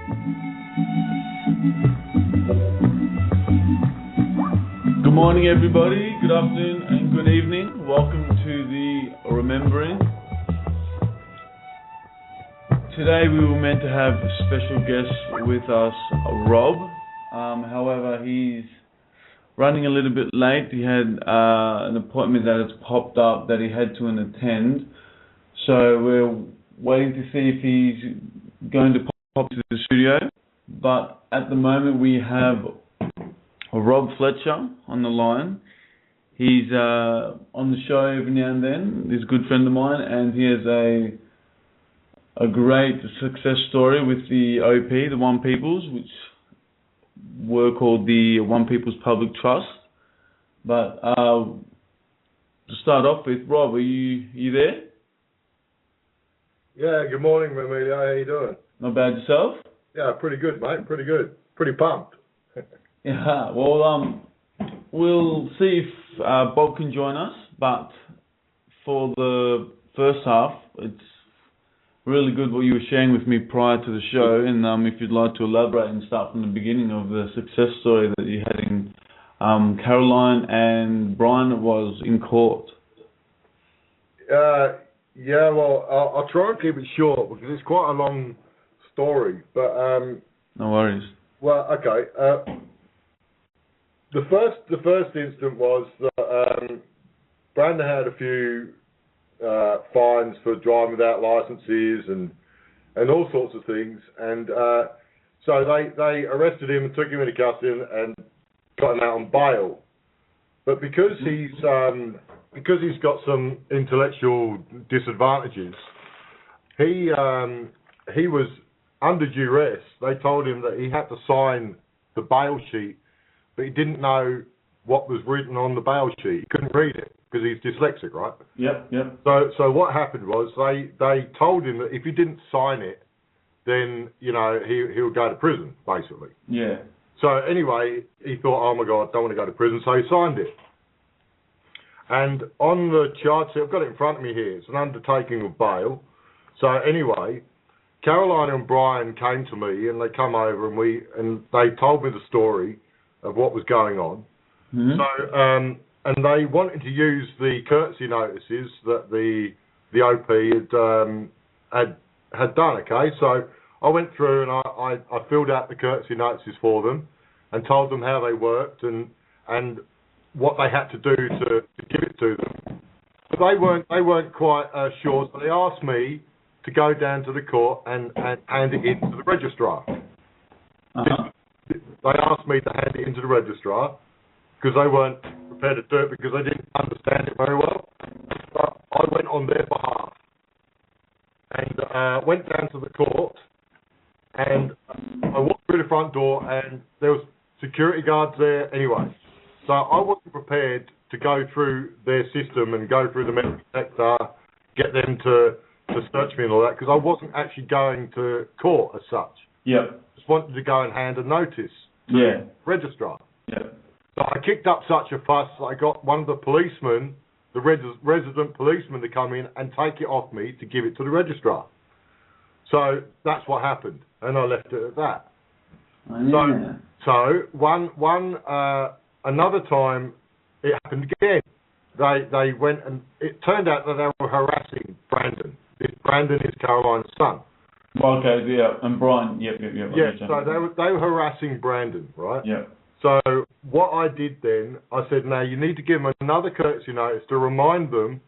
Good morning, everybody. Good afternoon and good evening. Welcome to the Remembering. Today we were meant to have a special guest with us, Rob. However, he's running a little bit late. He had an appointment that has popped up that he had to attend. So we're waiting to see if he's going to pop to the studio. But at the moment we have Rob Fletcher on the line. He's on the show every now and then. He's a good friend of mine, and he has a great success story with the OP, the One Peoples, which were called the One Peoples Public Trust. But to start off with, Rob, are you there? Yeah, good morning, Emilio. How you doing? Not bad yourself? Yeah, pretty good, mate. Pretty good. Pretty pumped. Yeah, well, we'll see if Bob can join us, but for the first half, it's really good what you were sharing with me prior to the show, and if you'd like to elaborate and start from the beginning of the success story that you had in Caroline and Brian was in court. Yeah, well, I'll try and keep it short because it's quite a long story, but... No worries. Well, okay. The first incident was that Brandon had a few fines for driving without licenses and all sorts of things, and so they arrested him and took him into custody and got him out on bail. But because he's got some intellectual disadvantages, he was under duress. They told him that he had to sign the bail sheet, but he didn't know what was written on the bail sheet. He couldn't read it because he's dyslexic, right? Yep. So what happened was they told him that if he didn't sign it, then he would go to prison, basically. Yeah. So anyway, he thought, oh my God, I don't want to go to prison, so he signed it. And on the charge sheet, I've got it in front of me here. It's an undertaking of bail. So anyway, Caroline and Brian came to me and they come over and they told me the story of what was going on. Mm-hmm. So and they wanted to use the courtesy notices that the OP had done. Okay, so I went through and I filled out the courtesy notices for them and told them how they worked and what they had to do to give it to them. But they weren't quite sure, so they asked me to go down to the court and hand it in to the registrar. Uh-huh. They asked me to hand it into the registrar because they weren't prepared to do it because they didn't understand it very well. But I went on their behalf and went down to the court, and I walked through the front door and there was security guards there anyway. So I wasn't prepared to go through their system and go through the metal detector, get them to search me and all that, because I wasn't actually going to court as such. Yeah. Just wanted to go and hand a notice to the registrar. Yeah. So I kicked up such a fuss, I got one of the policemen, the resident policeman, to come in and take it off me to give it to the registrar. So that's what happened, and I left it at that. Oh, yeah. So another time it happened again. They went and it turned out that they were harassing Brandon. Brandon is Caroline's son. Okay, yeah, and Brian, yep. Yeah, so they were harassing Brandon, right? Yeah. So what I did then, I said, now you need to give them another courtesy notice to remind them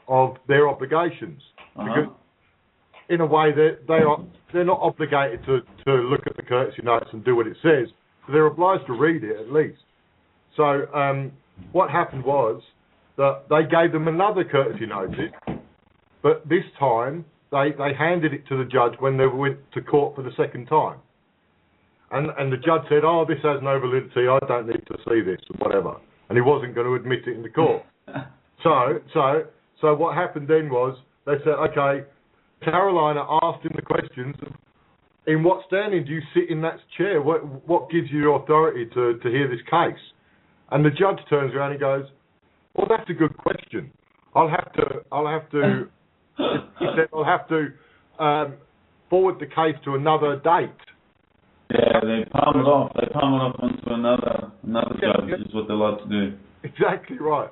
of their obligations. Uh-huh. Because in a way they're not obligated to look at the courtesy notice and do what it says, but they're obliged to read it at least. So what happened was that they gave them another courtesy notice, but this time they handed it to the judge when they went to court for the second time. And the judge said, oh, this has no validity, I don't need to see this, or whatever. And he wasn't going to admit it in the court. So what happened then was, they said, okay, Carolina asked him the questions, in what standing do you sit in that chair? What gives you the authority to hear this case? And the judge turns around and goes, well, that's a good question. I'll have to he said, I'll have to forward the case to another date. Yeah, they palm it off. They palm it off onto another judge, Yeah. is what they like to do. Exactly right.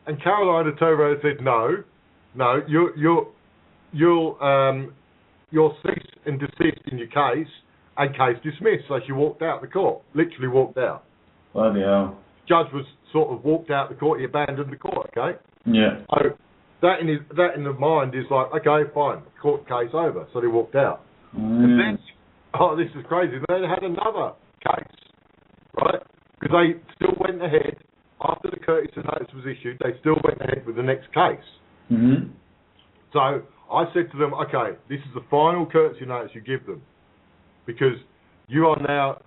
And Caroline had turned around and said, no, you'll cease and desist in your case and case dismissed. So she walked out the court, literally walked out. Bloody hell. Judge was sort of walked out the court, he abandoned the court, okay? Yeah. So that in the mind is like, okay, fine, court case over. So they walked out. And then, this is crazy, they had another case, right? Because they still went ahead, after the courtesy notice was issued, they still went ahead with the next case. Mm-hmm. So I said to them, okay, this is the final courtesy notice you give them, because you are now,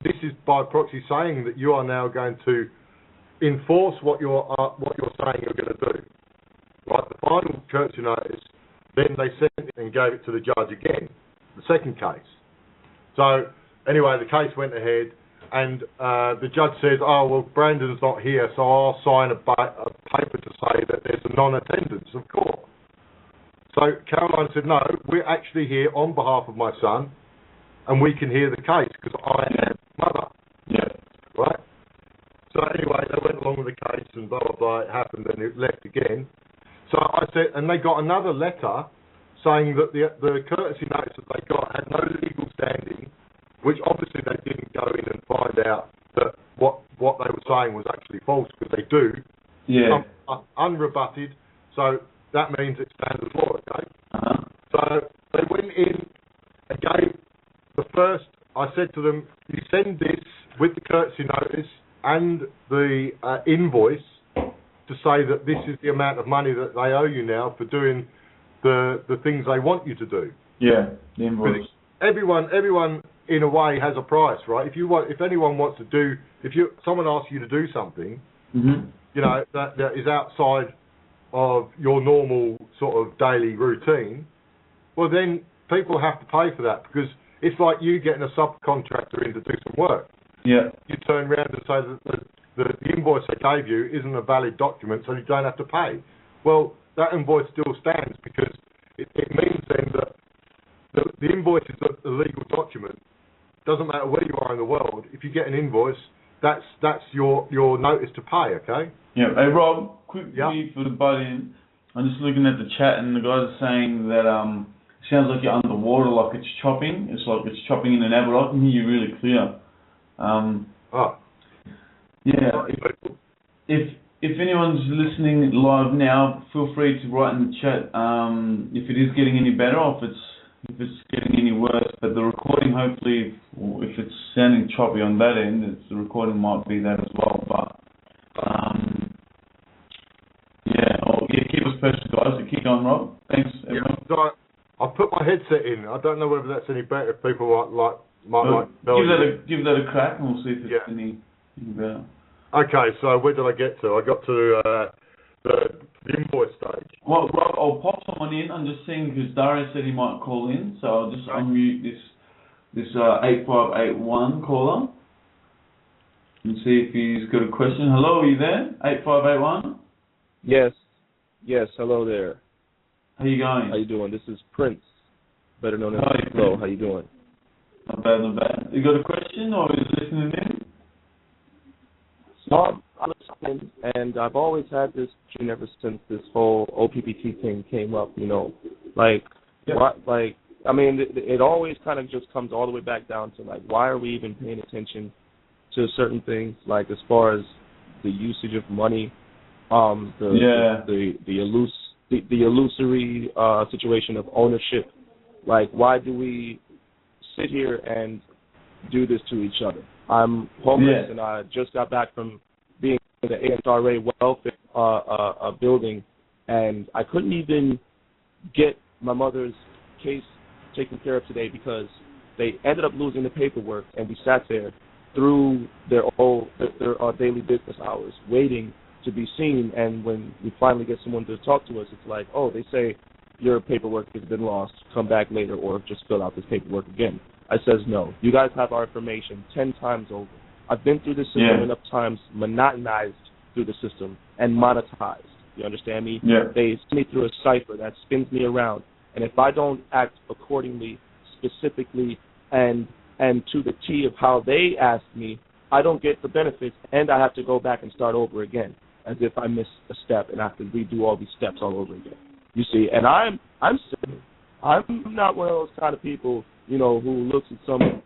this is by proxy saying that you are now going to enforce what you're saying you're going to do. Right, the final courtesy notice, then they sent it and gave it to the judge again, the second case. So anyway, the case went ahead, and the judge said, oh, well, Brandon's not here, so I'll sign a paper to say that there's a non-attendance of court. So Caroline said, no, we're actually here on behalf of my son, and we can hear the case because I am his mother. Yeah. Right? So anyway, they went along with the case and blah, blah, blah, it happened and it left again. So I said, and they got another letter saying that the courtesy notice that they got had no legal standing, which obviously they didn't go in and find out that what they were saying was actually false, because they do. Yeah. Unrebutted, so that means it stands as law, okay? Uh-huh. So they went in and gave the first, I said to them, you send this with the courtesy notice and the invoice to say that this is the amount of money that they owe you now for doing the things they want you to do. Yeah, the invoice. Everyone in a way has a price, right? If anyone wants to do, someone asks you to do something, Mm-hmm. you know, that is outside of your normal sort of daily routine, well then people have to pay for that, because it's like you getting a subcontractor in to do some work. Yeah. You turn around and say that the invoice they gave you isn't a valid document, so you don't have to pay. Well, that invoice still stands, because it means then that the invoice is a legal document. Doesn't matter where you are in the world. If you get an invoice, that's your notice to pay. Okay. Yeah. Hey Rob, quickly for the butt in. I'm just looking at the chat, and the guys are saying that it sounds like you're underwater, like it's chopping. It's like it's chopping in and out, but I can hear you really clear. Yeah. If anyone's listening live now, feel free to write in the chat if it is getting any better, or if it's getting any worse. But the recording, hopefully, if it's sounding choppy on that end, the recording might be that as well. But keep us posted, guys. So keep going, Rob. Thanks, everyone. Yeah, so I've put my headset in. I don't know whether that's any better. If people might give that a crack, and we'll see if it's any better. Okay, so where did I get to? I got to the invoice stage. Well, Rob, I'll pop someone in. I'm just seeing, because Darius said he might call in, so I'll just unmute this 8581 caller and see if he's got a question. Hello, are you there? 8581? Yes, hello there. How you going? How you doing? This is Prince, better known as Hi, Flo. How you doing? Not bad. You got a question, or are you listening in? I'm listening, and I've always had this dream ever since this whole OPPT thing came up, you know. It always kind of just comes all the way back down to, like, why are we even paying attention to certain things, like as far as the usage of money, the illusory situation of ownership. Like, why do we sit here and do this to each other? I'm homeless, and I just got back from being in the ASRA welfare building, and I couldn't even get my mother's case taken care of today because they ended up losing the paperwork, and we sat there through their daily business hours waiting to be seen. And when we finally get someone to talk to us, it's like, oh, they say your paperwork has been lost, come back later, or just fill out this paperwork again. I says, no, you guys have our information 10 times over. I've been through the system enough times, monotonized through the system, and monetized. You understand me? Yeah. They send me through a cipher that spins me around. And if I don't act accordingly, specifically, and and to the T of how they asked me, I don't get the benefits, and I have to go back and start over again, as if I missed a step and I have to redo all these steps all over again. You see, and I'm simple. I'm not one of those kind of people, who looks at some,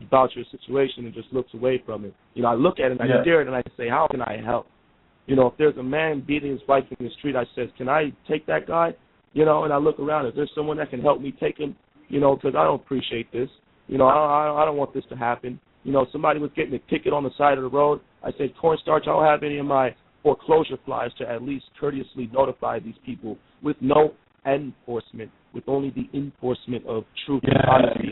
about your situation and just looks away from it. I look at it and I stare at it and I say, how can I help? If there's a man beating his wife in the street, I says, can I take that guy? And I look around. If there's someone that can help me take him, because I don't appreciate this. I don't want this to happen. Somebody was getting a ticket on the side of the road. I said, cornstarch, I don't have any of my foreclosure flyers to at least courteously notify these people with no enforcement, with only the enforcement of truth, honesty,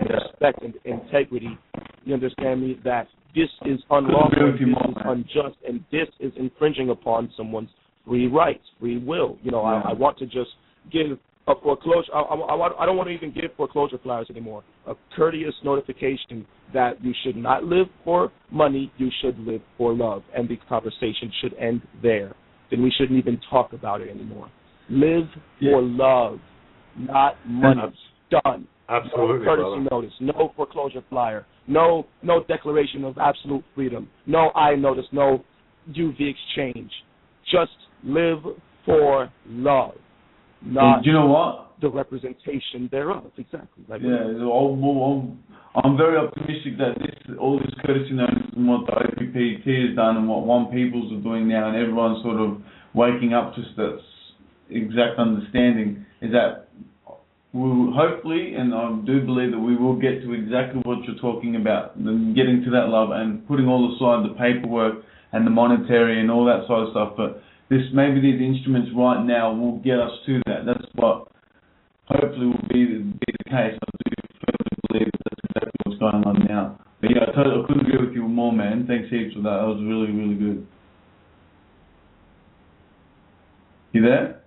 respect, and integrity. You understand me? That this is unlawful, this is unjust, and this is infringing upon someone's free rights, free will. I want to just give a foreclosure. I don't want to even give foreclosure flyers anymore. A courteous notification that you should not live for money, you should live for love, and the conversation should end there. Then we shouldn't even talk about it anymore. Live for love, not money. Done. Absolutely, no courtesy notice, no foreclosure flyer, no declaration of absolute freedom, no I notice, no UV exchange. Just live for love, not you know what? the representation thereof. Exactly. I'm very optimistic that all this courtesy notice and what the OPPT has done and what One Peoples are doing now, and everyone's sort of waking up to that exact understanding, is that we will hopefully, and I do believe that we will get to exactly what you're talking about, getting to that love and putting all aside the paperwork and the monetary and all that sort of stuff. But maybe these instruments right now will get us to that. That's what hopefully will be the case. I do firmly believe that's exactly what's going on now. But yeah, I couldn't agree with you more, man. Thanks heaps for that. That was really, really good. You there?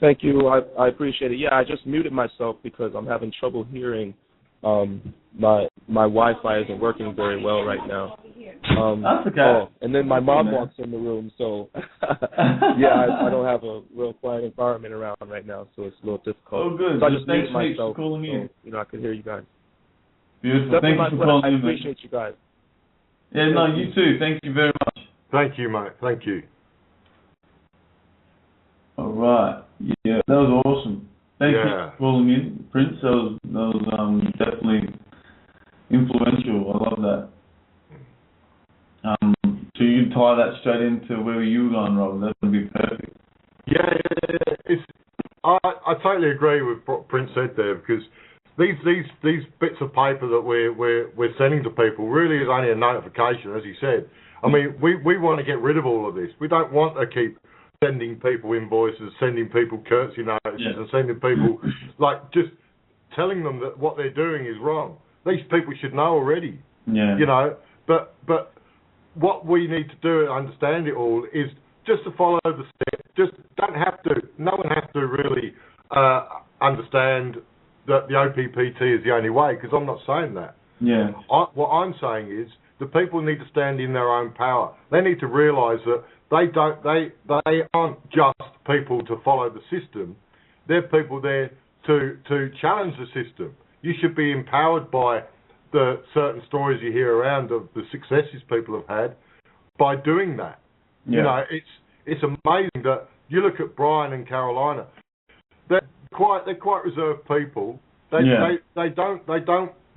Thank you. I appreciate it. Yeah, I just muted myself because I'm having trouble hearing. My Wi-Fi isn't working very well right now. That's okay. And then my mom walks in the room, so I don't have a real quiet environment around right now, so it's a little difficult. Oh, good. So I just muted Thanks myself, for calling in. So, I could hear you guys. Beautiful. Thank you for calling in. I appreciate you guys. Yeah, no, you too. Thank you very much. Thank you, mate. Thank you. All right. Yeah, that was awesome. Thank you for calling in, Prince. That was definitely influential. I love that. So you can tie that straight into where you were going, Rob. That would be perfect. Yeah. I totally agree with what Prince said there, because these bits of paper that we're sending to people really is only a notification, as he said. I mean, we want to get rid of all of this. We don't want to keep sending people invoices, sending people courtesy notices, and sending people, just telling them that what they're doing is wrong. These people should know already. Yeah. But what we need to do and understand it all is just to follow the steps. Just no one has to really understand that the OPPT is the only way, because I'm not saying that. Yeah. What I'm saying is the people need to stand in their own power. They need to realise that they aren't just people to follow the system. They're people there to challenge the system. You should be empowered by the certain stories you hear around of the successes people have had by doing that. Yeah. It's amazing that you look at Brian and Carolina. They're quite reserved people. They don't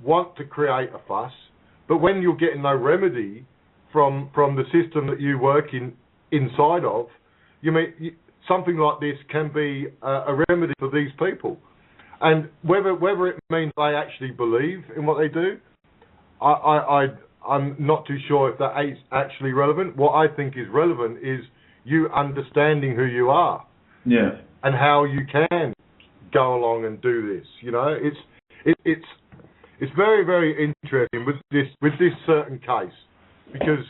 want to create a fuss. But when you're getting no remedy from the system that you work inside of, something like this can be a remedy for these people. And whether it means they actually believe in what they do, I'm not too sure if that is actually relevant. What I think is relevant is you understanding who you are, and how you can go along and do this. It's very, very interesting with this certain case, because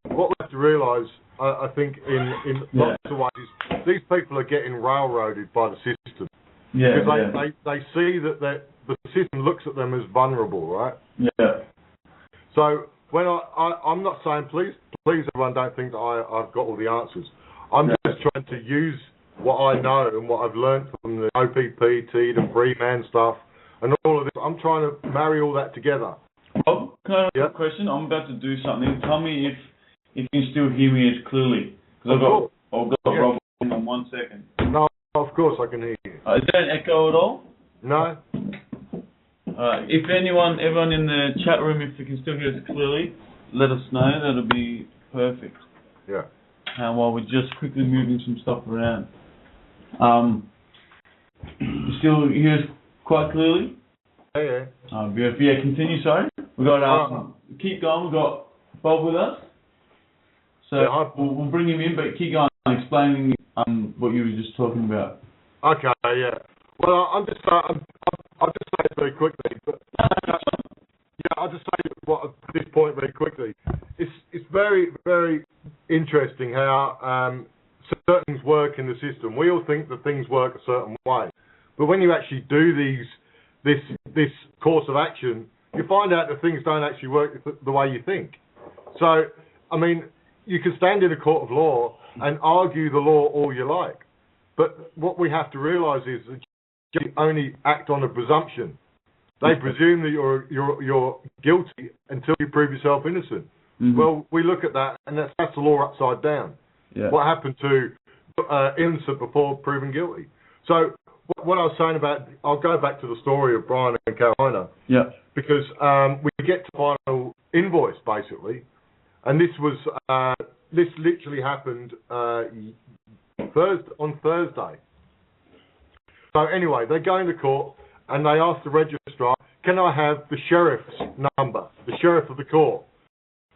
what we have to realise, I think, in lots of ways, these people are getting railroaded by the system. Because they see that the system looks at them as vulnerable, right? Yeah. So when I'm not saying, please everyone don't think that I've got all the answers. I'm just trying to use what I know and what I've learned from the OPPT, the free man stuff, and all of this. I'm trying to marry all that together Can I ask a question? I'm about to do something. Tell me if you can still hear me as clearly. Because I've got Rob on 1 second. No, of course I can hear you. Is there an echo at all? No. If everyone in the chat room, if they can still hear us clearly, let us know. That'll be perfect. Yeah. While we're just quickly moving some stuff around. You still hear us quite clearly? Yeah. Beautiful. Yeah, continue, sorry. We've got, keep going, we've got Bob with us. So we'll bring him in, but keep going, explaining what you were just talking about. Okay, yeah. Well, I'll just say it very quickly. But, I'll just say at this point very quickly. It's very, very interesting how certain things work in the system. We all think that things work a certain way, but when you actually do this course of action, you find out that things don't actually work the way you think. So, I mean, you can stand in a court of law and argue the law all you like, but what we have to realise is that you only act on a presumption. They presume that you're guilty until you prove yourself innocent. Mm-hmm. Well, we look at that, and that's the law upside down. Yeah. What happened to innocent before proven guilty? So what I was saying about, I'll go back to the story of Brian and Carolina. Yeah. Because we get to the final invoice basically, and this literally happened on Thursday. So anyway, they go into court and they ask the registrar, "Can I have the sheriff's number, the sheriff of the court?"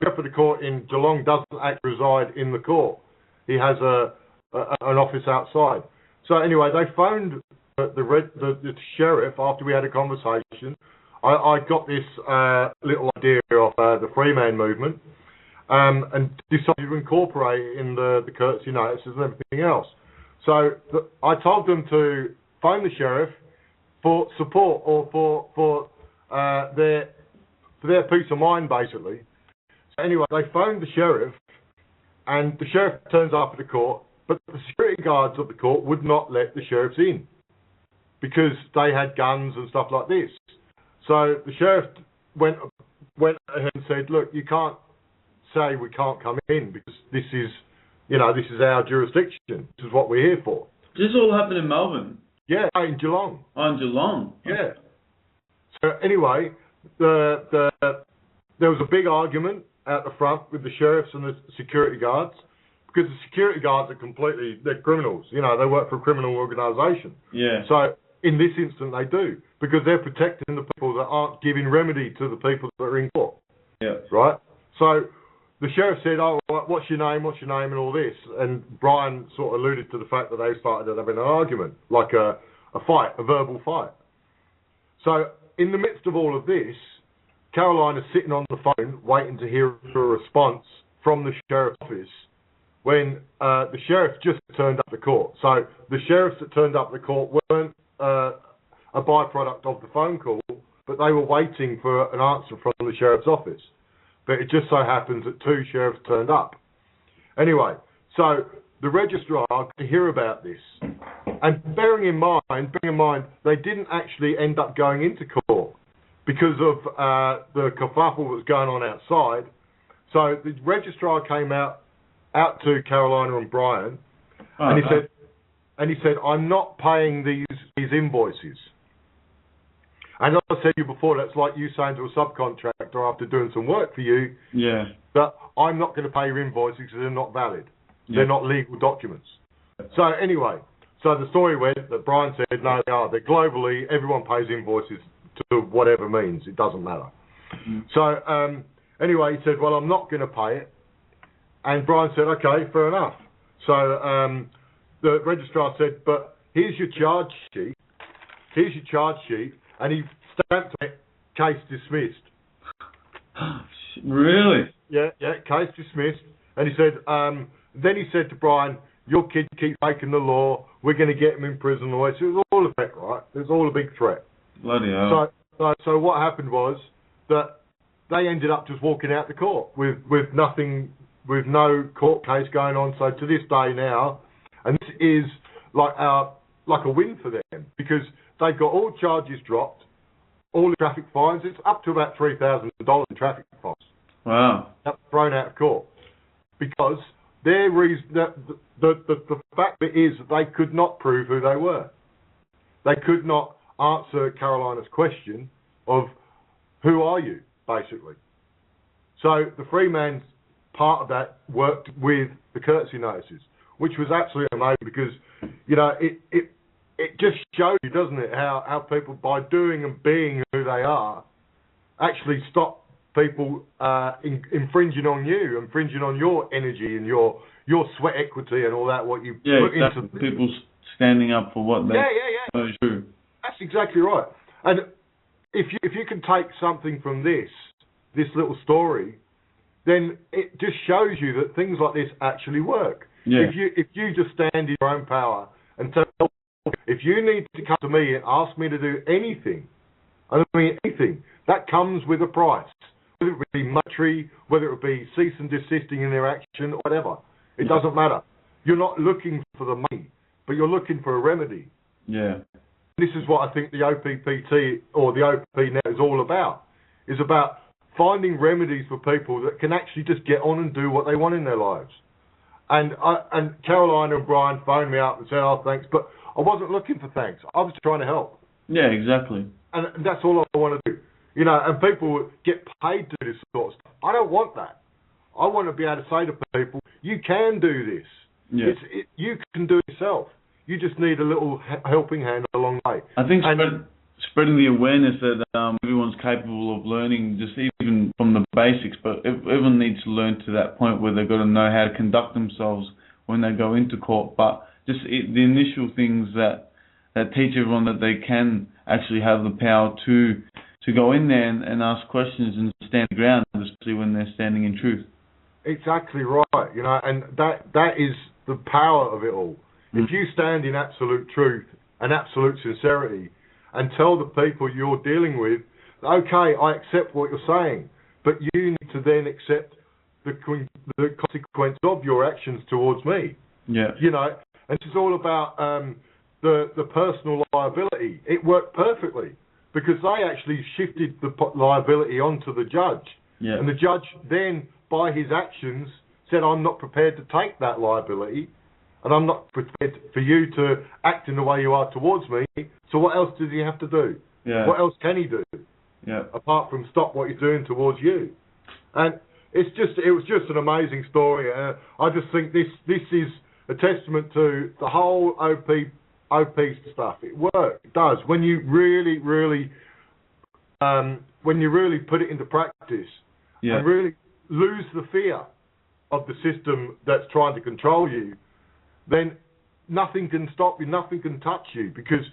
The sheriff of the court in Geelong doesn't actually reside in the court. He has an office outside. So anyway, they phoned the sheriff after we had a conversation. I got this little idea of the Freeman movement and decided to incorporate it in the courtesy notices and everything else. So I told them to phone the sheriff for support or for their peace of mind, basically. So anyway, they phoned the sheriff, and the sheriff turns up at the court, but the security guards of the court would not let the sheriffs in because they had guns and stuff like this. So the sheriff went ahead and said, "Look, you can't say we can't come in because this is our jurisdiction. This is what we're here for." This all happened in Melbourne? Yeah, in Geelong. Oh, in Geelong? Yeah. So anyway, there was a big argument out the front with the sheriffs and the security guards because the security guards they're criminals. They work for a criminal organisation. Yeah. So in this instance, they do because they're protecting the people that aren't giving remedy to the people that are in court. Yeah. Right? So the sheriff said, "Oh, what's your name, and all this." And Brian sort of alluded to the fact that they started having an argument, like a fight, a verbal fight. So in the midst of all of this, Carolina's sitting on the phone waiting to hear a response from the sheriff's office when the sheriff just turned up the court. So the sheriffs that turned up the court weren't a byproduct of the phone call, but they were waiting for an answer from the sheriff's office. But it just so happens that two sheriffs turned up. Anyway, so the registrar could hear about this. And bearing in mind, they didn't actually end up going into court because of the kerfuffle that was going on outside. So the registrar came out to Carolina and Brian, and he said, "I'm not paying these invoices." And as I said to you before, that's like you saying to a subcontractor after doing some work for you, that I'm not going to pay your invoices because they're not valid. Yeah. They're not legal documents. So anyway, the story went that Brian said, "No, they are. They're globally, everyone pays invoices to whatever means. It doesn't matter." Mm. So anyway, he said, "Well, I'm not going to pay it." And Brian said, "Okay, fair enough." So the registrar said, "But here's your charge sheet. And he stamped it, "Case dismissed." Really? Yeah, case dismissed. And he said, then he said to Brian, "Your kid keeps breaking the law. We're going to get him in prison." So it was all a threat, right? It was all a big threat. Bloody hell. So what happened was that they ended up just walking out the court with nothing, with no court case going on. So to this day now, and this is like a win for them because they've got all charges dropped. all the traffic fines. It's up to about $3,000 in traffic fines. Wow. Thrown out of court because their reason, the fact is that they could not prove who they were. They could not answer Carolina's question of who are you, basically. So the Freeman's part of that worked with the courtesy notices, which was absolutely amazing because, you know, it just shows you, doesn't it, how people, by doing and being who they are, actually stop people infringing on you, infringing on your energy and your sweat equity and all that, what you put into people standing up for what they know is true. That's exactly right. And if you can take something from this little story, then it just shows you that things like this actually work. Yeah. If you just stand in your own power and tell, if you need to come to me and ask me to do anything, I mean anything, that comes with a price. Whether it be monetary, whether it be cease and desisting in their action, or whatever. It doesn't matter. You're not looking for the money, but you're looking for a remedy. Yeah. This is what I think the OPPT or the OP now is all about. Is about finding remedies for people that can actually just get on and do what they want in their lives. And Carolina and Brian phoned me up and said, "Oh, thanks," but I wasn't looking for thanks. I was trying to help. Yeah, exactly. And that's all I want to do. You know, and people get paid to do this sort of stuff. I don't want that. I want to be able to say to people, you can do this. Yeah. You can do it yourself. You just need a little helping hand along the way. I think spreading the awareness that everyone's capable of learning, just even from the basics, but everyone needs to learn to that point where they've got to know how to conduct themselves when they go into court. But just the initial things that teach everyone that they can actually have the power to go in there and ask questions and stand the ground, especially when they're standing in truth. Exactly right, you know, and that is the power of it all. Mm-hmm. If you stand in absolute truth and absolute sincerity and tell the people you're dealing with, okay, I accept what you're saying, but you need to then accept the consequence of your actions towards me. Yeah. You know, and it's all about the personal liability. It worked perfectly because they actually shifted the liability onto the judge. Yeah. And the judge then, by his actions, said, I'm not prepared to take that liability and I'm not prepared for you to act in the way you are towards me. So what else does he have to do? Yeah. What else can he do? Yeah. Apart from stop what he's doing towards you. And it was just an amazing story. I just think this is a testament to the whole OP stuff. It works. It does. When you really put it into practice and really lose the fear of the system that's trying to control you, then nothing can stop you, nothing can touch you, because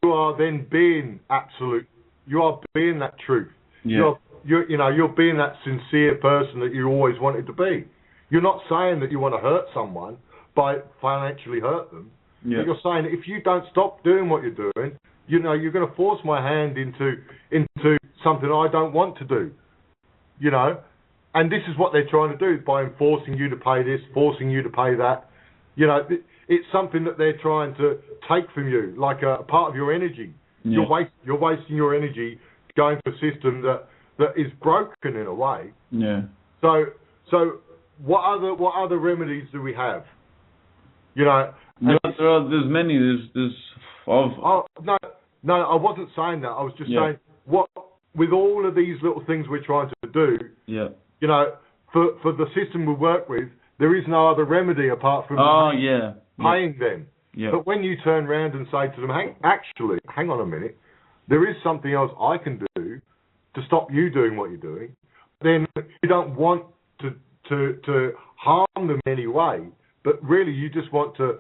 you are then being absolute. You are being that truth. Yeah. You're being that sincere person that you always wanted to be. You're not saying that you want to hurt someone by financially hurt them. Yeah. But you're saying that if you don't stop doing what you're doing, you know, you're going to force my hand into something I don't want to do. You know, and this is what they're trying to do by forcing you to pay this, forcing you to pay that. You know, it's something that they're trying to take from you, like a part of your energy. Yeah. You're wasting your energy going to a system that is broken in a way. Yeah. So what other remedies do we have? You know, there's many. No, I wasn't saying that. I was just saying what with all of these little things we're trying to do. Yeah. You know, for the system we work with, there is no other remedy apart from paying them. Yeah. But when you turn around and say to them, hang on a minute, there is something else I can do to stop you doing what you're doing, then you don't want to harm them in any way, but really you just want to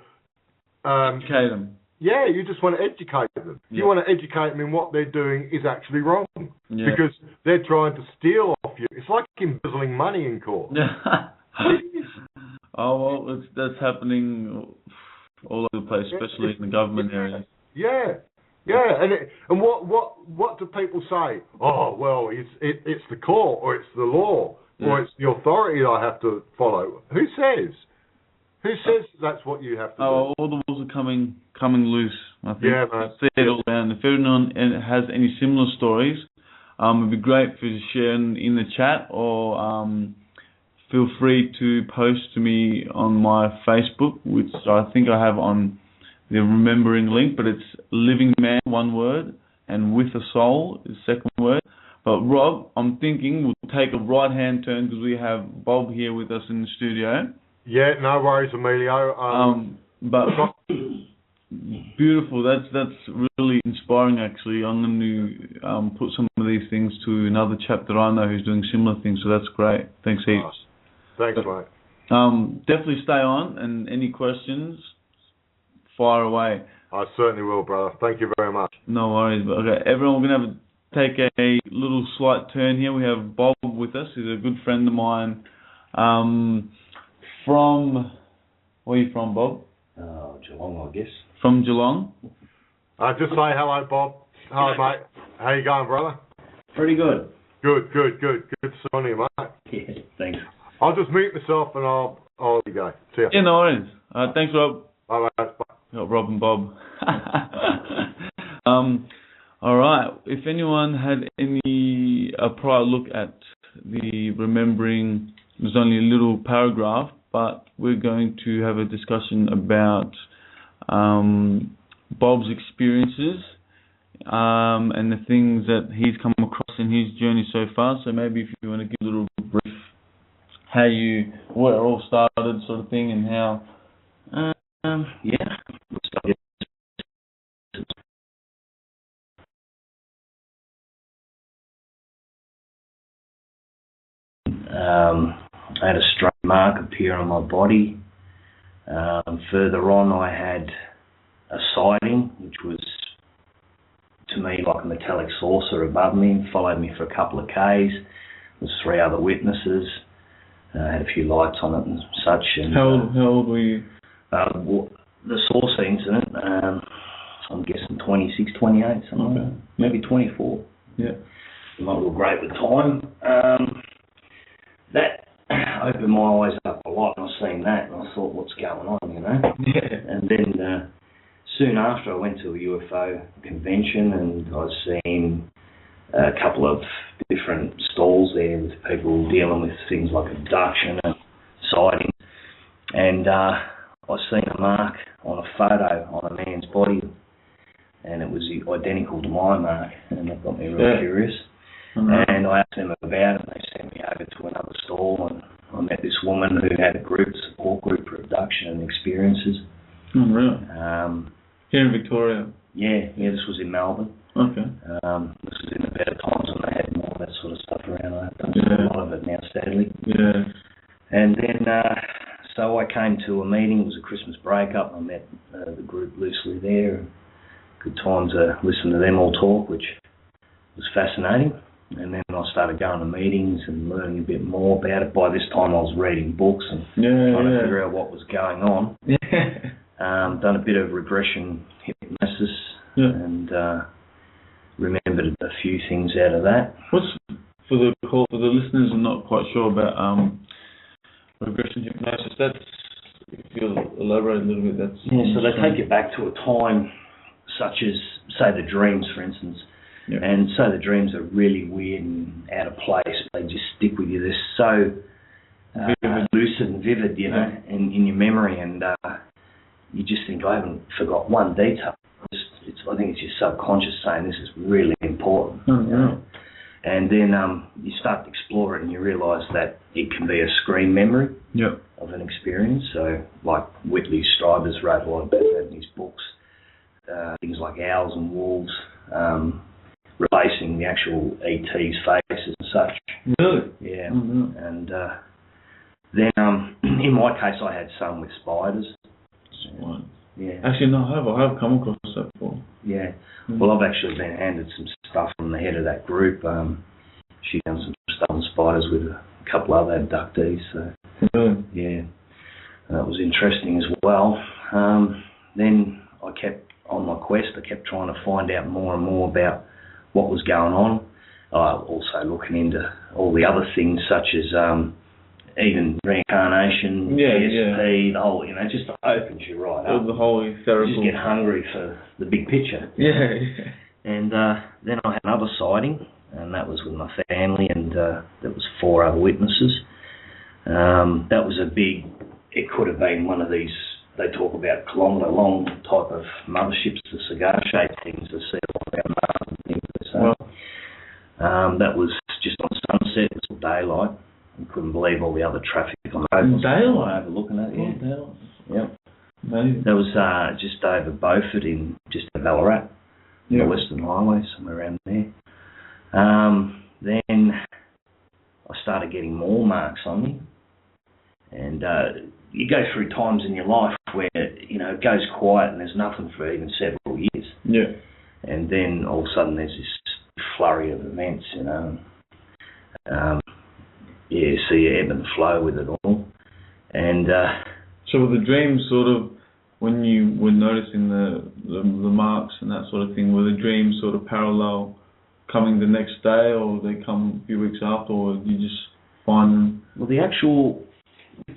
educate them. Yeah, you just want to educate them. Yeah. You want to educate them in what they're doing is actually wrong. Yeah. Because they're trying to steal off you. It's like embezzling money in court. Oh, well, that's happening all over the place, especially in the government area. Yeah. And what do people say? Oh, well, it's the court, or it's the law, or it's the authority that I have to follow. Who says? Who says that's what you have to do? Oh, all the laws are coming coming loose, I think. Yeah, man. See it all around. If anyone has any similar stories, it'd be great for you to share in the chat, or feel free to post to me on my Facebook, which I think I have on the remembering link, but it's Living Man, one word, and With a Soul is second word. But Rob, I'm thinking we'll take a right-hand turn because we have Bob here with us in the studio. Yeah, no worries, Emilio. But beautiful. That's really inspiring. Actually, I'm going to put some of these things to another chap that I know who's doing similar things. So that's great. Thanks heaps. Thanks, mate. Definitely stay on, and any questions, fire away. I certainly will, brother. Thank you very much. No worries. But okay, everyone, we're going to take a little slight turn here. We have Bob with us. He's a good friend of mine. From where are you from, Bob? Geelong, I guess. From Geelong. Just say hello, Bob. Hello, mate. How you going, brother? Pretty good. Good. Good to see you, mate. Yeah, thanks. I'll just mute myself and I'll let you go. See ya. Yeah, no worries. Thanks, Rob. Bye, mate. Bye. Got Rob and Bob. All right. If anyone had a prior look at the remembering, there's only a little paragraph, but we're going to have a discussion about Bob's experiences and the things that he's come across in his journey so far. So maybe if you want to give a little brief where it all started, sort of thing, and how. Yeah. I had a straight mark appear on my body. Further on, I had a sighting, which was to me like a metallic saucer above me, followed me for a couple of Ks. There was 3 other witnesses. Had a few lights on it and such. And, how old were you? The saucer incident, I'm guessing 26, 28, something like that. Maybe 24. Yeah. Not real great with time. That opened my eyes up a lot, and I seen that, and I thought, what's going on, you know? Yeah. And then soon after, I went to a UFO convention, and I seen a couple of different stalls there with people dealing with things like abduction and sightings. And I seen a mark on a photo on a man's body, and it was identical to my mark, and that got me real curious. Mm-hmm. And I asked them about it, and they sent me over to another stall, and I met this woman who had a support group for abduction and experiences. Oh, really? Here in Victoria? Yeah, this was in Melbourne. Okay. This was in the better times when they had more of that sort of stuff around. I don't see a lot of it now, sadly. Yeah. And then, so I came to a meeting. It was a Christmas break-up. I met the group loosely there. Good time to listen to them all talk, which was fascinating. And then I started going to meetings and learning a bit more about it. By this time, I was reading books and trying to figure out what was going on. Done a bit of regression hypnosis and remembered a few things out of that. What's for the listeners who are not quite sure about regression hypnosis? That's, if you'll elaborate a little bit. That's so they take you back to a time such as, say, the dreams, for instance. Yeah. And so the dreams are really weird and out of place. They just stick with you. They're so lucid and vivid, you know, in your memory, and you just think, I haven't forgot one detail. I think it's your subconscious saying this is really important. Oh, yeah. You know? And then you start to explore it, and you realise that it can be a screen memory of an experience. So, like Whitley Strieber's wrote a lot about that in his books. Things like owls and wolves. Replacing the actual ET's faces and such. Really? Yeah. Mm-hmm. And then, in my case, I had some with spiders. Right. Yeah. Actually, no, I have come across that before. Yeah. Mm-hmm. Well, I've actually been handed some stuff from the head of that group. She done some stuff on spiders with a couple other abductees. So, yeah. That was interesting as well. Then I kept on my quest. I kept trying to find out more and more about what was going on. Also looking into all the other things such as even reincarnation, PSP, the whole, just opens you right up. The whole etherical. You just get hungry for the big picture. Yeah. And then I had another sighting, and that was with my family, and there was 4 other witnesses. That was a big, it could have been one of these, they talk about kilometre-long type of motherships, the cigar-shaped things, the sea around Mars and things they say. Wow. That was just on sunset, it was daylight. I couldn't believe all the other traffic on the road. Daylight? Overlooking it, yeah. Daylight. Yep. Amazing. That was just over Beaufort in just Ballarat, the Western Highway, somewhere around there. Then I started getting more marks on me. And you go through times in your life where, it goes quiet and there's nothing for even several years. Yeah. And then all of a sudden there's this flurry of events, so you ebb and flow with it all. And so were the dreams sort of, when you were noticing the marks and that sort of thing, were the dreams sort of parallel coming the next day, or they come a few weeks after, or you just find them? Well,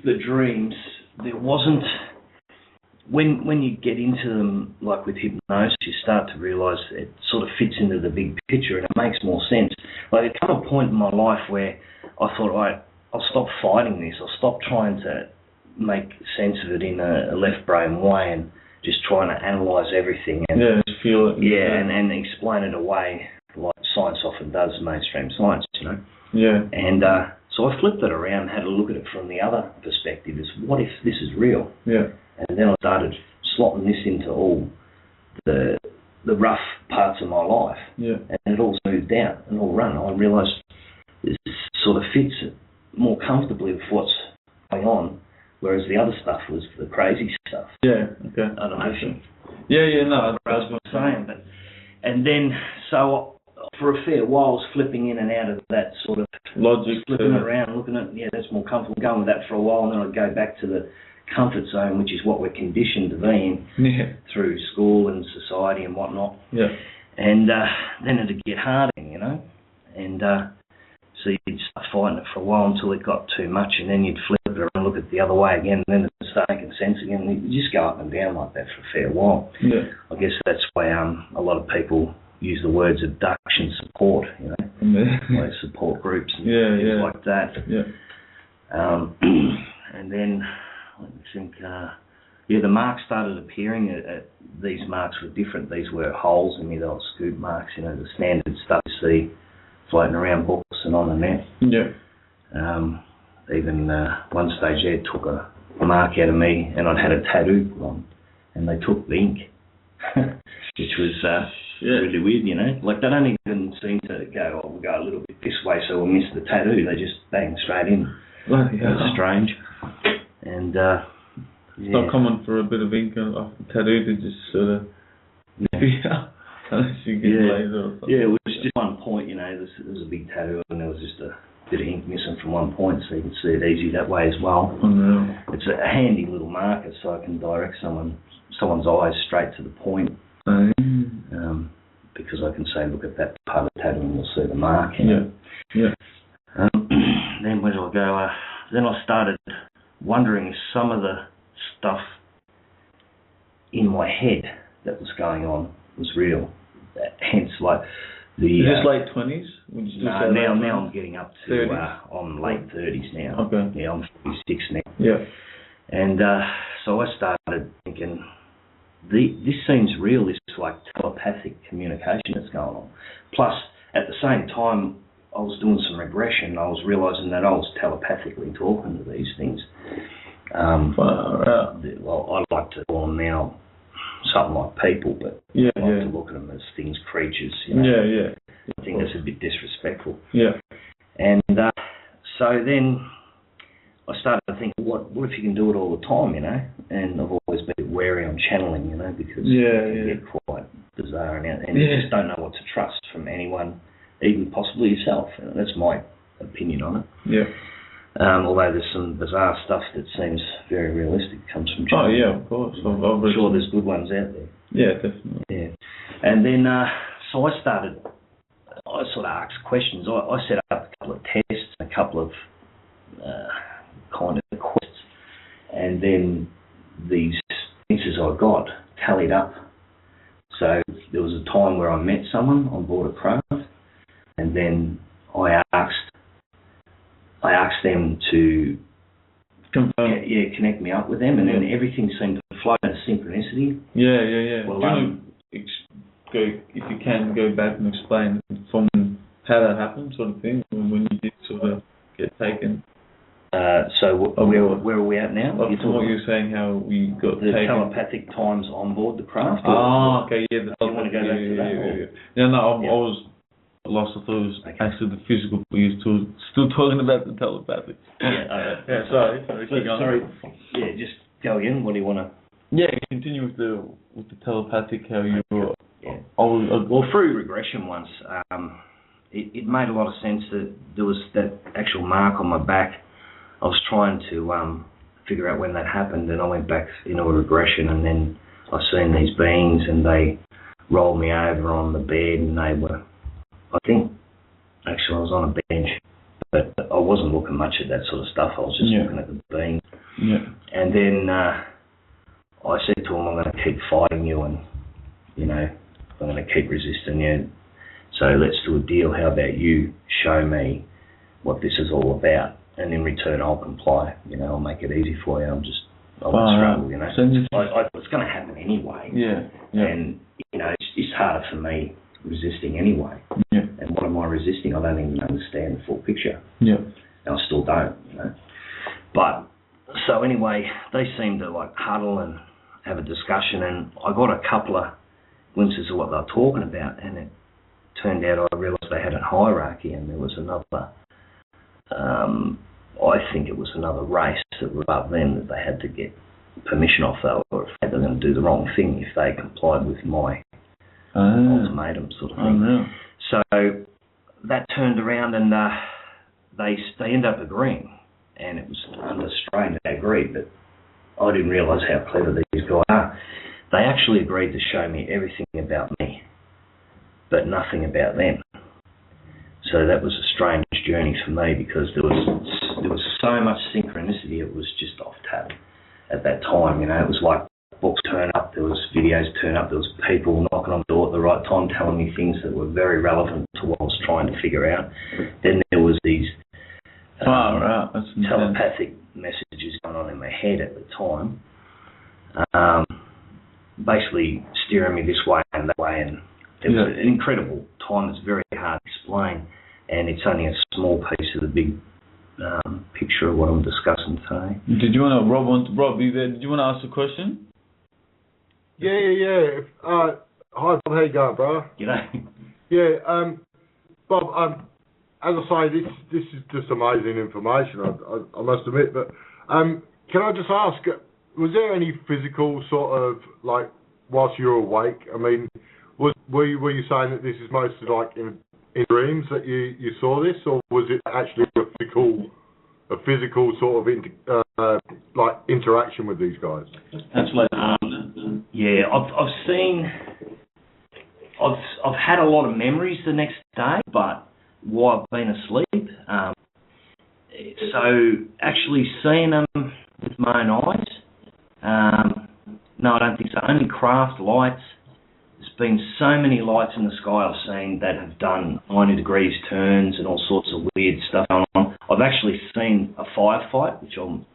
the dreams, there wasn't, when you get into them, like with hypnosis, you start to realise it sort of fits into the big picture and it makes more sense. Like, there came a point in my life where I thought, I'll stop fighting this, I'll stop trying to make sense of it in a left brain way and just trying to analyse everything and just feel it. And explain it away like science often does, mainstream science, Yeah. And so I flipped it around and had a look at it from the other perspective, is what if this is real? Yeah. And then I started slotting this into all the rough parts of my life. Yeah. And it all smoothed out and all run. I realised this sort of fits more comfortably with what's going on, whereas the other stuff was the crazy stuff. Yeah, okay. I don't know if you... No, that's what I'm saying. But, and then, so for a fair while, I was flipping in and out of that sort of logic, flipping it around, looking at, that's more comfortable, going with that for a while, and then I'd go back to the comfort zone, which is what we're conditioned to be in through school and society and whatnot. Yeah. And then it'd get harder, and so you'd start fighting it for a while until it got too much, and then you'd flip it around, look at the other way again, and then it'd start making sense again, and you just go up and down like that for a fair while. Yeah. I guess that's why a lot of people use the words abduction support, like support groups and things like that. Yeah. And then, let me think, the marks started appearing. These marks were different. These were holes in me, they were scoop marks, the standard stuff you see floating around books and on the net. Yeah. Even one stage there took a mark out of me, and I'd had a tattoo put on, and they took the ink, which was really weird, Like, they don't even seem to go, we'll go a little bit this way so we'll miss the tattoo. They just bang straight in. It's strange. And, it's not common for a bit of ink off the tattoo to just sort of... Unless you get laser or something. Yeah, it was just one point, there was a big tattoo and there was just a bit of ink missing from one point, so you can see it easy that way as well. Unreal. It's a handy little marker so I can direct someone's eyes straight to the point. Because I can say, look at that part of the tattoo and you'll see the mark. Yeah. Then where did I go? Then I started wondering if some of the stuff in my head that was going on was real. Hence, like the. Is this late 20s? Would you no, now I'm getting up to. 30s? I'm late 30s now. Okay. Yeah, I'm 46 now. Yeah. And so I started thinking, this seems real. This like telepathic communication that's going on. Plus, at the same time, I was doing some regression. I was realising that I was telepathically talking to these things. Well, I like to call them now something like people, but I like to look at them as things, creatures. I think that's a bit disrespectful. Yeah. And so then I started to think, what if you can do it all the time, And I've always been wary on channeling, because it can get quite bizarre and you just don't know what to trust from anyone, even possibly yourself. That's my opinion on it. Yeah. Although there's some bizarre stuff that seems very realistic, comes from channeling. Oh yeah, of course. I'm sure there's good ones out there. Yeah, definitely. Yeah. And then so I sort of asked questions. I set up a couple of tests, a couple of there was a time where I met someone on board a craft, and then I asked them to connect me up with them, and then everything seemed to flow in a synchronicity. Yeah. Well, if you can go back and explain from how that happened, sort of thing, when you did sort of get taken. So where are we at now? From what you're saying, how we got the taken. telepathic times on board the craft. Okay, yeah. Do you want to go back to that? Yeah. No, I was lost. I thought it was actually the physical, but you're still talking about the telepathic. Sorry. Yeah, just go again. What do you want to? Yeah, continue with the telepathic. How you were. Yeah. Well, through regression once, it made a lot of sense that there was that actual mark on my back. I was trying to figure out when that happened, and I went back into a regression, and then I've seen these beings, and they rolled me over on the bed, and they were, I think, actually I was on a bench, but I wasn't looking much at that sort of stuff. I was just looking at the beings. Yeah. And then I said to them, I'm going to keep fighting you, and, I'm going to keep resisting you. So let's do a deal. How about you show me what this is all about? And in return, I'll comply. I'll make it easy for you. I won't struggle. So it's going to happen anyway. Yeah. And it's harder for me resisting anyway. Yeah. And what am I resisting? I don't even understand the full picture. Yeah. And I still don't. But so anyway, they seemed to huddle and have a discussion, and I got a couple of glimpses of what they were talking about, and it turned out I realised they had a hierarchy, and there was another. I think it was another race that were above them that they had to get permission off. They were afraid they were going to do the wrong thing if they complied with my ultimatum sort of thing. No. So that turned around, and they ended up agreeing, and it was under strain that they agreed, but I didn't realise how clever these guys are. They actually agreed to show me everything about me, but nothing about them. So that was a strange journey for me, because there was so much synchronicity. It was just off tap at that time. It was like books turn up, there was videos turn up, there was people knocking on the door at the right time telling me things that were very relevant to what I was trying to figure out. Then there was these telepathic messages going on in my head at the time, basically steering me this way and that way, and it was an incredible time. It's very hard to explain, and it's only a small piece of the big picture of what I'm discussing today. Did you want to, Rob, you there? Did you want to ask a question? Yeah. Hi, Bob. How you going, bro? G'day. Yeah, Bob. As I say, this is just amazing information. I must admit, but can I just ask? Was there any physical sort of whilst you were awake? I mean, were you saying that this is mostly in dreams that you saw this, or was it actually a physical sort of interaction with these guys? That's yeah, I've had a lot of memories the next day, but while I've been asleep, so actually seeing them with my own eyes, no, I don't think so. Only craft lights. There's been so many lights in the sky I've seen that have done 90 degrees turns and all sorts of weird stuff going on. I've actually seen a firefight, which I'm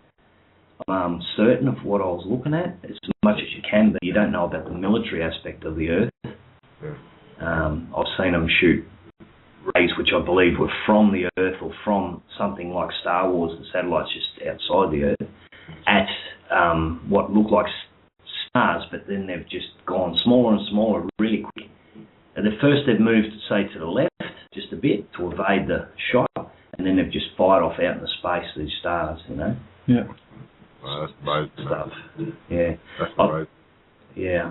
certain of what I was looking at, as much as you can, but you don't know about the military aspect of the Earth. Yeah. I've seen them shoot rays which I believe were from the Earth or from something like Star Wars, the satellites just outside the Earth, at what looked like stars, but then they've just gone smaller and smaller really quick. And at first they've moved, say, to the left just a bit to evade the shot, and then they've just fired off out into space, these stars, Yeah. Well, that's amazing stuff. Yeah. That's great. Yeah.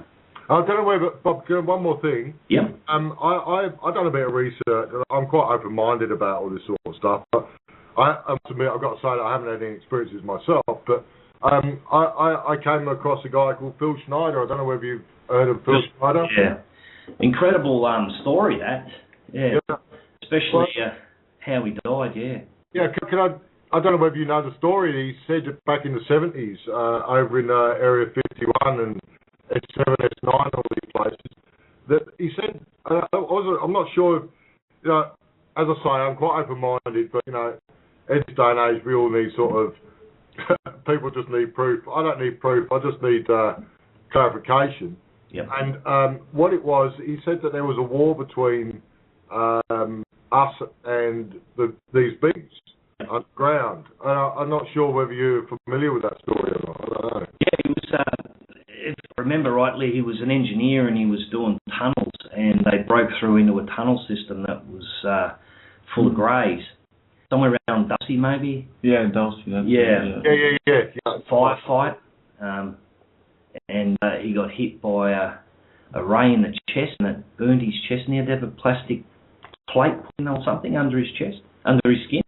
I don't know whether, Bob, one more thing. Yeah. I've done a bit of research, and I'm quite open-minded about all this sort of stuff, but I admit, I've got to say that I haven't had any experiences myself, but I came across a guy called Phil Schneider. I don't know whether you've heard of Phil Schneider. Yeah. Incredible story, that. Yeah. Especially how he died, yeah. Yeah, I don't know whether you know the story. He said that back in the 70s, over in Area 51 and S7, S9, all these places, that he said, I'm not sure if, you know, as I say, I'm quite open-minded, but, you know, in this day and age, we all need sort of, people just need proof. I don't need proof, I just need clarification. Yep. And what it was, he said that there was a war between us and these beings underground. I'm not sure whether you're familiar with that story or not. I don't know. Yeah, he was, if I remember rightly, he was an engineer and he was doing tunnels, and they broke through into a tunnel system that was full of greys. Somewhere around Dusty, maybe? Yeah, Dusty. Yeah. Firefight. And he got hit by a ray in the chest, and it burned his chest, and he had to have a plastic plate or something under his chest, under his skin.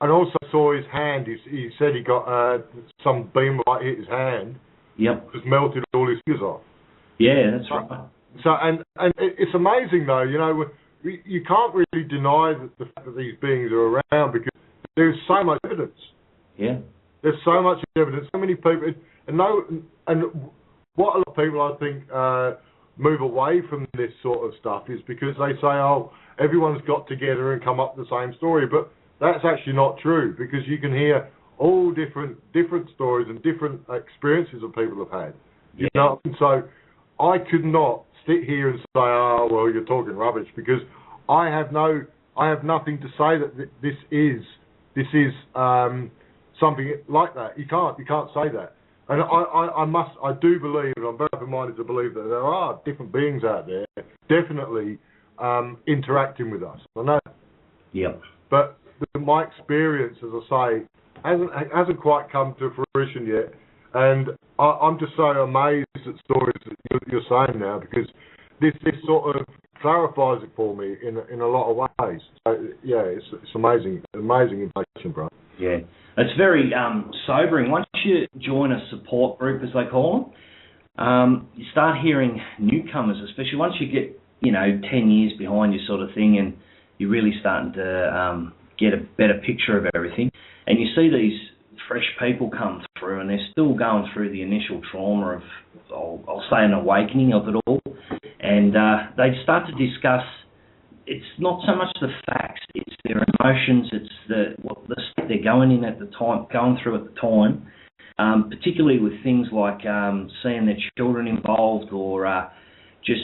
And also saw his hand. He said he got some beam light hit his hand. Yep. Just melted all his fingers off. Yeah, that's right. So and it's amazing though. You know, you can't really deny the fact that these beings are around because there's so much evidence. Yeah. There's so much evidence. So many people and what a lot of people I think move away from this sort of stuff is because they say, oh, everyone's got together and come up with the same story, but that's actually not true because you can hear all different stories and different experiences that people have had. You know, and so I could not sit here and say, oh, well, you're talking rubbish because I have nothing to say that this is something like that. You can't say that. And I do believe, and I'm very open-minded to believe that there are different beings out there definitely interacting with us. I know. Yep. But my experience, as I say, hasn't quite come to fruition yet. And I'm just so amazed at stories that you're saying now because this sort of clarifies it for me in a lot of ways. So, yeah, it's amazing information, bro. Yeah. It's very sobering. Once you join a support group, as they call them, you start hearing newcomers, especially once you get, 10 years behind you sort of thing, and you're really starting to get a better picture of everything. And you see these fresh people come through, and they're still going through the initial trauma of, I'll say, an awakening of it all. And they start to discuss, it's not so much the facts, it's their emotions, it's the state they're going through at the time, particularly with things like seeing their children involved or just,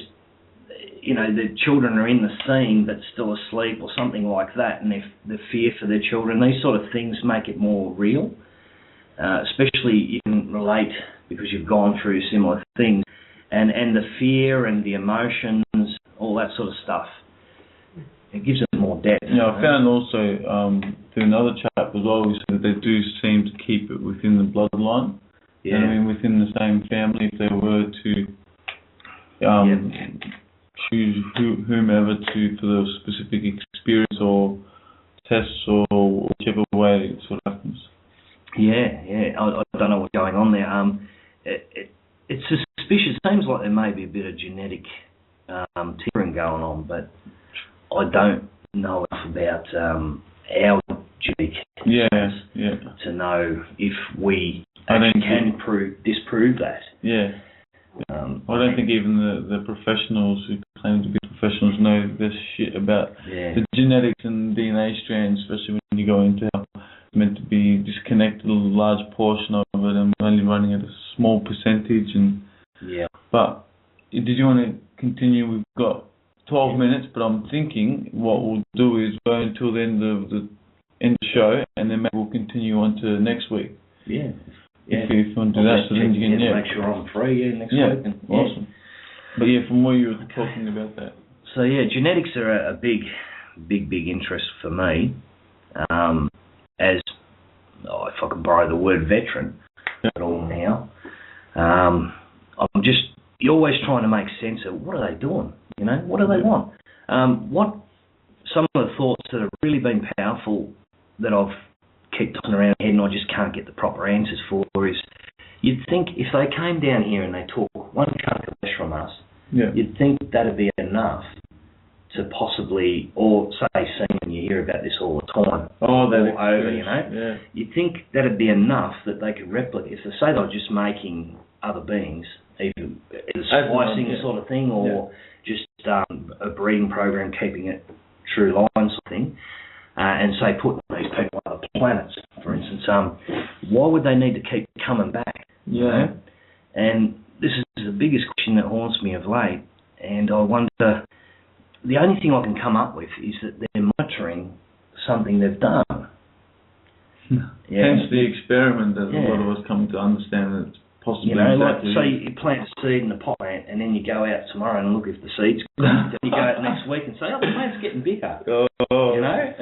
the children are in the scene but still asleep or something like that, and the fear for their children. These sort of things make it more real, especially you can relate because you've gone through similar things, and the fear and the emotions, all that sort of stuff. It gives it more depth. I found also through another chap as well, we said that they do seem to keep it within the bloodline. Yeah. Within the same family, if they were to choose whomever for the specific experience or tests or whichever way it sort of happens. Yeah. I don't know what's going on there. It's suspicious. It seems like there may be a bit of genetic tinkering going on, but I don't know enough about our genetic to know if we can disprove that. Yeah. I don't think even the professionals who claim to be professionals know this shit about the genetics and DNA strands, especially when you go into how it's meant to be disconnected a large portion of it and only running at a small percentage. But did you want to continue? We've got 12 minutes, but I'm thinking what we'll do is go until the end of the show, and then maybe we'll continue on to next week. Yeah. If you want to do that, so then you can make sure I'm free next week. And, awesome. But from where you were talking about that. So genetics are a big interest for me. As if I can borrow the word veteran at all now, you're always trying to make sense of what are they doing. What do they want? What some of the thoughts that have really been powerful that I've kept tossing around my head and I just can't get the proper answers for is, you'd think if they came down here and they took one chunk of flesh from us, you'd think that'd be enough to possibly, or say, seeing you hear about this all the time, you'd think that'd be enough that they could replicate. If they say they're just making other beings, either splicing sort of thing, or just a breeding program, keeping it true line sort of thing, and say putting these people on other planets, for instance, why would they need to keep coming back? Yeah. You know? And this is the biggest question that haunts me of late, and I wonder, the only thing I can come up with is that they're monitoring something they've done. Hence the experiment that a lot of us come to understand that it's possibly like say you plant a seed in a pot plant, and then you go out tomorrow and look if the seed's good. Then you go out next week and say, oh, the plant's getting bigger. You know?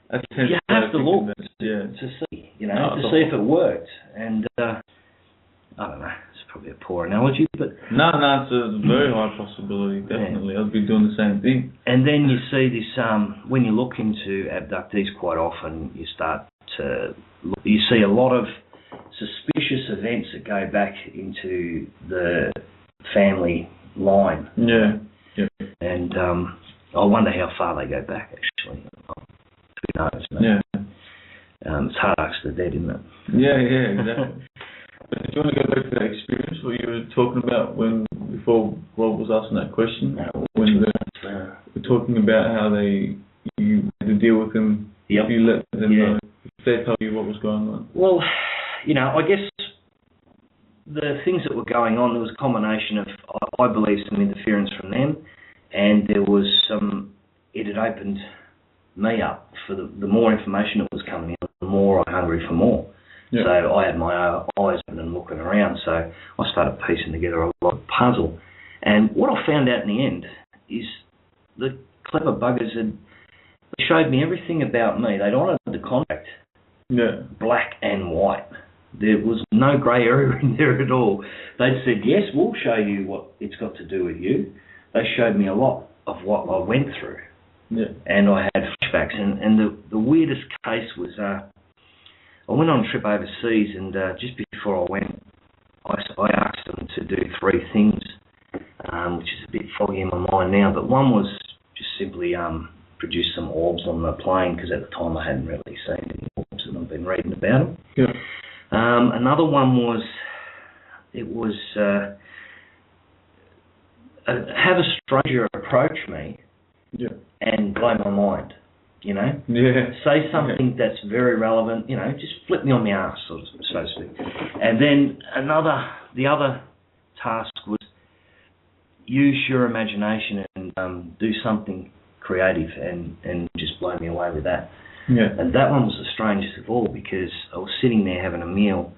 And you have to look to see, to see if it worked. And I don't know, it's probably a poor analogy, but... No, it's a very high possibility, definitely. I'd be doing the same thing. And then you see this, when you look into abductees quite often, you start to look, you see a lot of suspicious events that go back into the family line. Yeah. And I wonder how far they go back, actually. Who knows, mate? Yeah. It's hard to ask the dead, isn't it? Yeah, exactly. But do you want to go back to that experience what you were talking about before Rob was asking that question? When we're talking about how you had to deal with them, if you let them know, if they tell you what was going on. Well, I guess the things that were going on, there was a combination of, I believe, some interference from them, and there was it had opened me up for the more information that was coming in, the more I was hungry for more. Yeah. So I had my eyes open and looking around, so I started piecing together a lot of puzzle. And what I found out in the end is the clever buggers they showed me everything about me. They'd honoured the contract, black and white. There was no grey area in there at all. They'd said, yes, we'll show you what it's got to do with you. They showed me a lot of what I went through. Yeah. And I had flashbacks. And the weirdest case was I went on a trip overseas, and just before I went, I asked them to do 3 things, which is a bit foggy in my mind now. But one was just simply produce some orbs on the plane, because at the time I hadn't really seen any orbs, and I've been reading about them. Yeah. Another one was, have a stranger approach me and blow my mind, Say something that's very relevant, just flip me on the arse, so to speak. And then the other task was use your imagination and do something creative and just blow me away with that. Yeah. And that one was the strangest of all, because I was sitting there having a meal,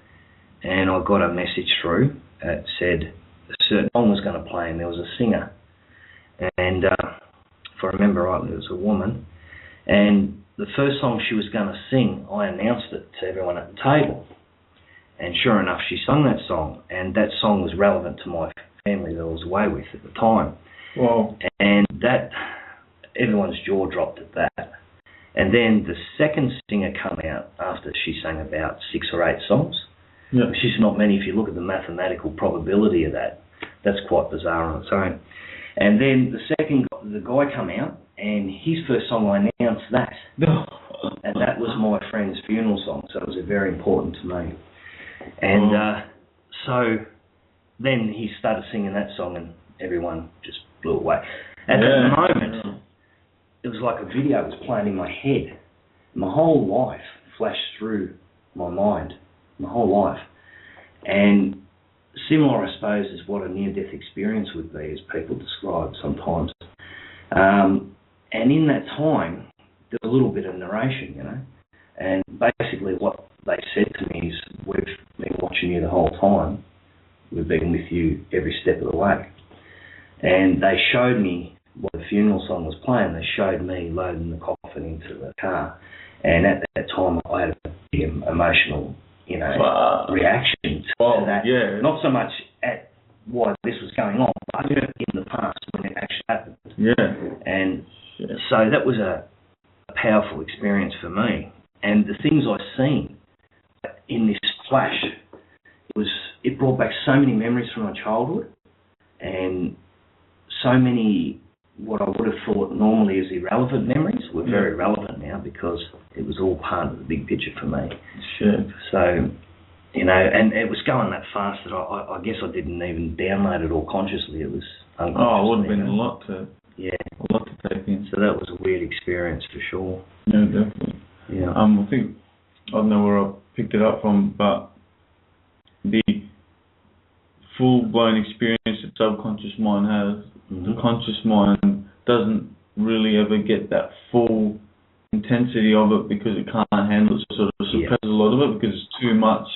and I got a message through that said a certain song was going to play, and there was a singer. And if I remember rightly, it was a woman. And the first song she was going to sing, I announced it to everyone at the table. And sure enough, she sung that song, and that song was relevant to my family that I was away with at the time. Wow. And that, everyone's jaw dropped at that. And then the second singer come out after she sang about 6 or 8 songs, which is not many. If you look at the mathematical probability of that, that's quite bizarre on its own. And then the guy come out, and his first song, I announced that. And that was my friend's funeral song, so it was very important to me. And so then he started singing that song, and everyone just blew away. At that moment, it was like a video was playing in my head. My whole life flashed through my mind, my whole life. And similar, I suppose, is what a near-death experience would be, as people describe sometimes. And in that time, there was a little bit of narration, And basically what they said to me is, we've been watching you the whole time. We've been with you every step of the way. And they showed me what the funeral song was playing. They showed me loading the coffin into the car. And at that time, I had a big emotional, reaction to that. Yeah. Not so much at why this was going on, but in the past when it actually happened. Yeah. And so that was a powerful experience for me. And the things I've seen in this flash, it brought back so many memories from my childhood, and so many what I would have thought normally as irrelevant memories were very relevant now, because it was all part of the big picture for me. Sure. So, and it was going that fast that I guess I didn't even download it all consciously. It was unconscious. Oh, it would have been a lot to take in. So that was a weird experience for sure. Yeah, definitely. Yeah. I think, I don't know where I picked it up from, but the full-blown experience that subconscious mind has, the conscious mind doesn't really ever get that full intensity of it because it can't handle it, so it sort of suppresses a lot of it because it's too much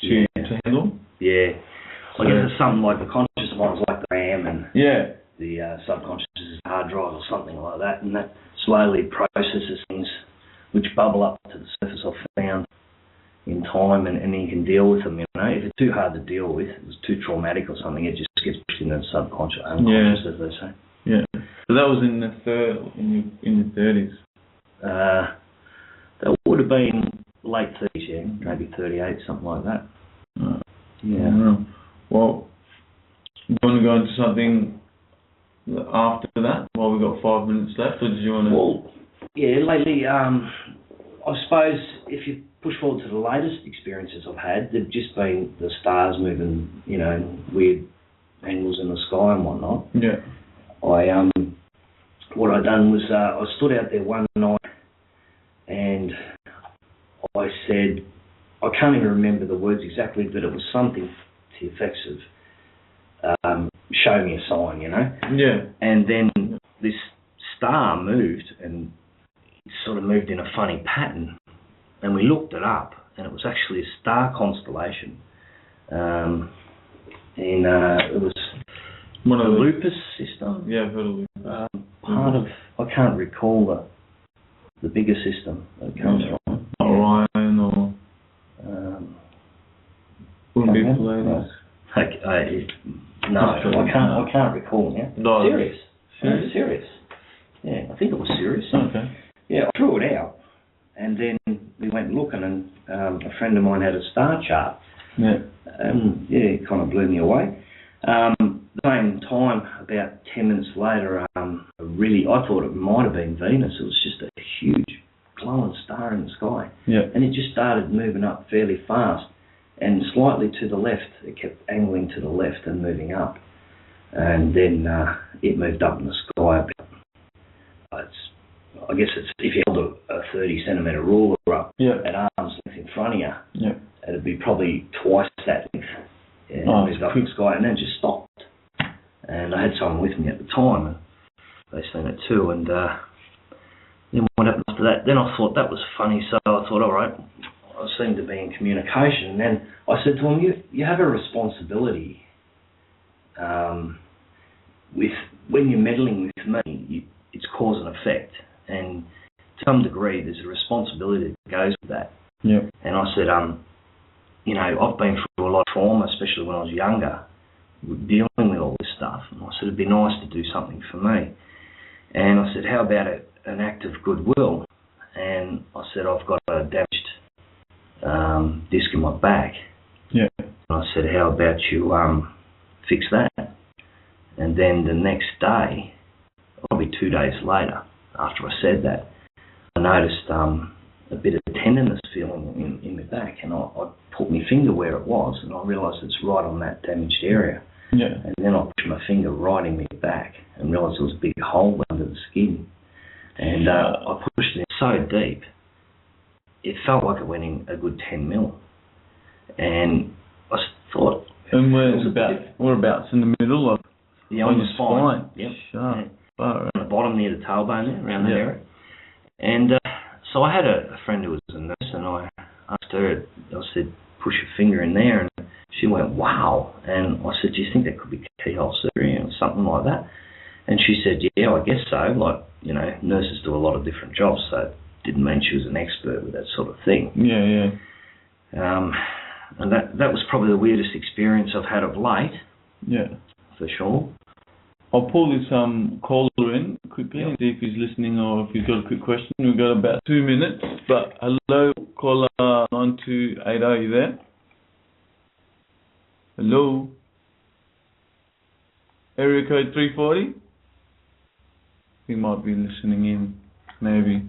to handle. Yeah. I guess it's something like the conscious mind's like the RAM and the subconscious is the hard drive or something like that, and that slowly processes things which bubble up to the surface I've found in time, and you can deal with them, you know. If it's too hard to deal with, if it's too traumatic or something, it just gets pushed into the subconscious, unconscious, as they say. Yeah. So that was in the 30s. That would have been late 30s, yeah, maybe 38, something like that. Yeah. Well, do you want to go into something after that while we've got 5 minutes left, or did you want to... Well, yeah, lately, I suppose if you push forward to the latest experiences I've had, they've just been the stars moving, you know, weird angles in the sky and whatnot. Yeah. What I done was I stood out there one night and I said, I can't even remember the words exactly, but it was something to the effects of show me a sign, you know? Yeah. And then this star moved and it sort of moved in a funny pattern. And we looked it up and it was actually a star constellation. And it was one of the Lupus system. Yeah, I've heard of Lupus. Part of, I can't recall the bigger system that it comes from. Orion or... wouldn't be Palladius. No, I can't recall now. No. Sirius. Sirius. Yeah, I think it was Sirius. Okay. Yeah, I threw it out, and then we went looking, and a friend of mine had a star chart. Yeah. And it kind of blew me away. Same time, about 10 minutes later, I thought it might have been Venus. It was just a huge glowing star in the sky. Yeah. And it just started moving up fairly fast. And slightly to the left, it kept angling to the left and moving up. And then it moved up in the sky about, I guess it's, if you held a 30 centimetre ruler up at arm's length in front of you, it'd be probably twice that length. Yeah, it moved up in the sky and then just stopped. And I had someone with me at the time, and they seen it too. And then what happened after that? Then I thought that was funny, so I thought, all right, I seem to be in communication. And then I said to him, you have a responsibility with, when you're meddling with me, it's cause and effect. And to some degree, there's a responsibility that goes with that. Yeah. And I said, you know, I've been through a lot of trauma, especially when I was younger, dealing with all this stuff. And I said, it'd be nice to do something for me. And I said, how about an act of goodwill? And I said, I've got a damaged disc in my back. Yeah. And I said, how about you fix that? And then the next day, probably 2 days later, after I said that, I noticed a bit of tenderness feeling in my back, and I put my finger where it was, and I realised it's right on that damaged area. Yeah. And then I pushed my finger right in my back and realised there was a big hole under the skin. And I pushed it in so deep, it felt like it went in a good 10 mil. And I thought... And whereabouts in the middle of... Yeah, on the spine. Yep. Sharp. Yeah. On the bottom near the tailbone there, around that area. And so I had a friend who was a nurse, and I asked her, I said, push your finger in there, and she went, wow. And I said, do you think that could be keyhole surgery or something like that? And she said, yeah, I guess so. Like, you know, nurses do a lot of different jobs, so it didn't mean she was an expert with that sort of thing. Yeah, yeah. And that was probably the weirdest experience I've had of late. Yeah. For sure. I'll pull this caller in quickly and see if he's listening or if he's got a quick question. We've got about 2 minutes. But hello, caller 9280, are you there? Hello? Area code 340? He might be listening in, maybe.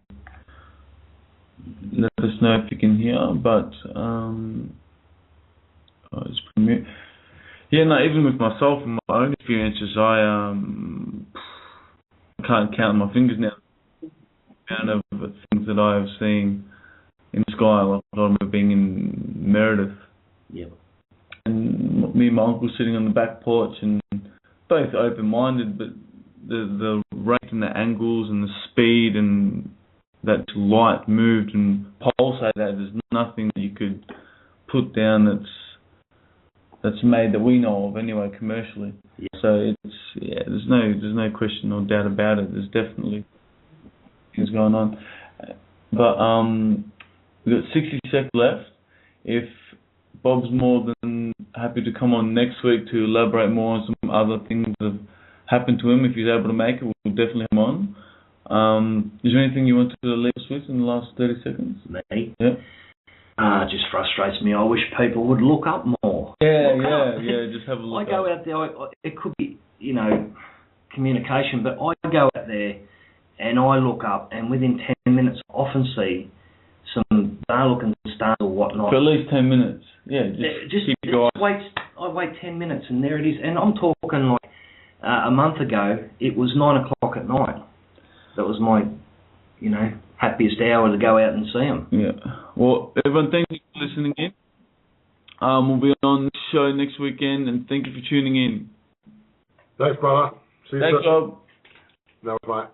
Let us know if you can hear, but it's Yeah, no, even with myself and my own experiences, I can't count my fingers now. The amount of things that I have seen in the sky, like I remember being in Meredith. Yeah. And me and my uncle sitting on the back porch, and both open-minded, but the rate and the angles and the speed and that light moved and pulsated. There's nothing that you could put down that's made that we know of anyway commercially. Yeah. So there's no question or doubt about it. There's definitely things going on. But we've got 60 seconds left. If Bob's more than happy to come on next week to elaborate more on some other things that have happened to him, if he's able to make it, we'll definitely have him on. Is there anything you want to leave us with in the last 30 seconds? Me? Yeah. It just frustrates me. I wish people would look up more. Yeah, just have a look. I go out there, it could be, communication, but I go out there and I look up, and within 10 minutes I often see some dark-looking stars or whatnot. For at least 10 minutes. Yeah, just keep your eyes. I wait 10 minutes and there it is. And I'm talking like a month ago, it was 9 o'clock at night. That was my, happiest hour to go out and see them. Yeah. Well, everyone, thank you for listening in. We'll be on the show next weekend, and thank you for tuning in. Thanks, brother. See you Thanks, soon. Rob. No, mate.